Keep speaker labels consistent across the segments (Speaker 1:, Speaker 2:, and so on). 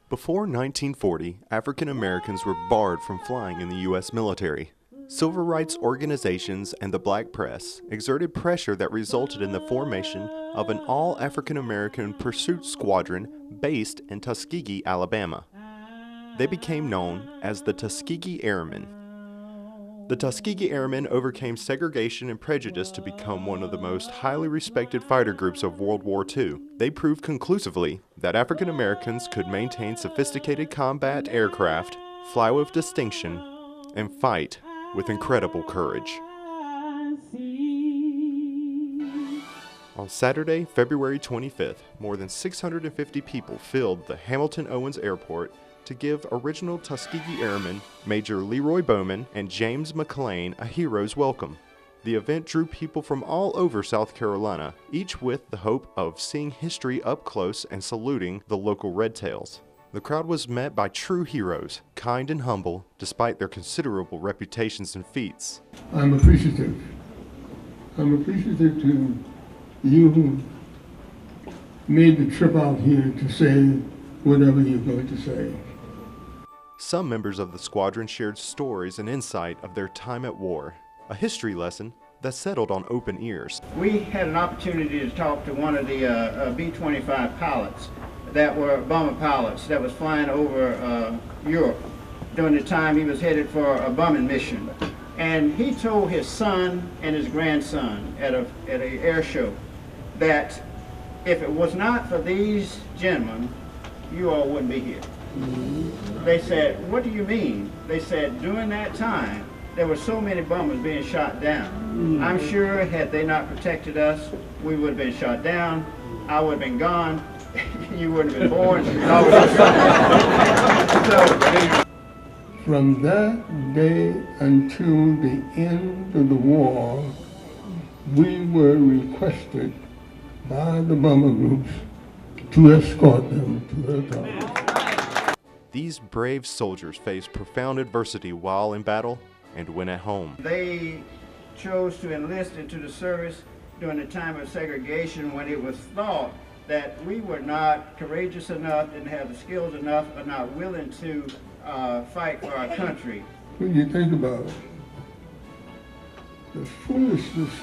Speaker 1: Before 1940, African Americans were barred from flying in the U.S. military. Civil rights organizations and the black press exerted pressure that resulted in the formation of an all-African American pursuit squadron based in Tuskegee, Alabama. They became known as the Tuskegee Airmen. The Tuskegee Airmen overcame segregation and prejudice to become one of the most highly respected fighter groups of World War II. They proved conclusively that African Americans could maintain sophisticated combat aircraft, fly with distinction, and fight with incredible courage. On Saturday, February 25th, more than 650 people filled the Hamilton-Owens Airport to give original Tuskegee Airmen Major Leroy Bowman and James McLean a hero's welcome. The event drew people from all over South Carolina, each with the hope of seeing history up close and saluting the local Redtails. The crowd was met by true heroes, kind and humble, despite their considerable reputations and feats.
Speaker 2: I'm appreciative. I'm appreciative to you who made the trip out here to say whatever you're going to say.
Speaker 1: Some members of the squadron shared stories and insight of their time at war, a history lesson that settled on open ears.
Speaker 3: We had an opportunity to talk to one of the B-25 pilots that were bomber pilots that was flying over Europe during the time he was headed for a bombing mission. And he told his son and his grandson at an air show that if it was not for these gentlemen, you all wouldn't be here. They said, what do you mean? They said, during that time, there were so many bombers being shot down. I'm sure had they not protected us, we would have been shot down, I would have been gone, you wouldn't have been born.
Speaker 2: From that day until the end of the war, we were requested by the bomber groups to escort them to their targets.
Speaker 1: These brave soldiers faced profound adversity while in battle and when at home.
Speaker 3: They chose to enlist into the service during the time of segregation when it was thought that we were not courageous enough, didn't have the skills enough, or not willing to fight for our country.
Speaker 2: When you think about it, the foolishness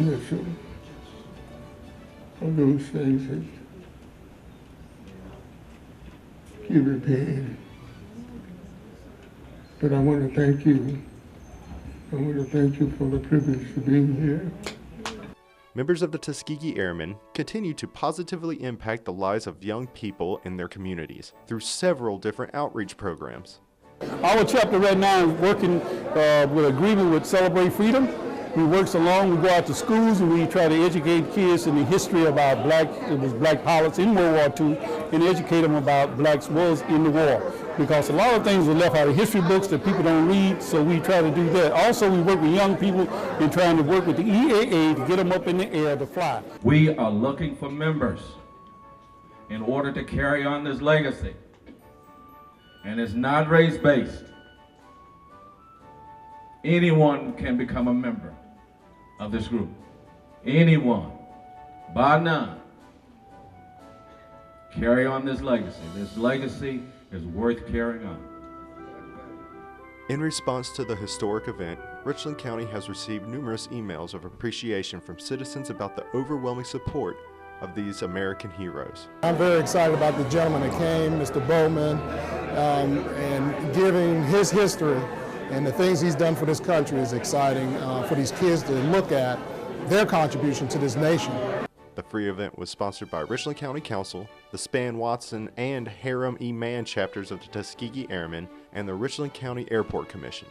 Speaker 2: of those things that you repaid. But I want to thank you. I want to thank you for the privilege of being here.
Speaker 1: Members of the Tuskegee Airmen continue to positively impact the lives of young people in their communities through several different outreach programs.
Speaker 4: Our chapter right now is working with agreement with Celebrate Freedom. We work along, we go out to schools and we try to educate kids in the history about black pilots in World War II and educate them about blacks was in the war. Because a lot of things were left out of history books that people don't read, so we try to do that. Also, we work with young people in trying to work with the EAA to get them up in the air to fly.
Speaker 5: We are looking for members in order to carry on this legacy. And it's not race-based. Anyone can become a member of this group. Anyone, bar none. Carry on this legacy. This legacy is worth carrying on.
Speaker 1: In response to the historic event, Richland County has received numerous emails of appreciation from citizens about the overwhelming support of these American heroes.
Speaker 6: I'm very excited about the gentleman that came, Mr. Bowman, and giving his history and the things he's done for this country is exciting for these kids to look at their contribution to this nation.
Speaker 1: The free event was sponsored by Richland County Council, the Span-Watson and Harem E. Mann chapters of the Tuskegee Airmen, and the Richland County Airport Commission.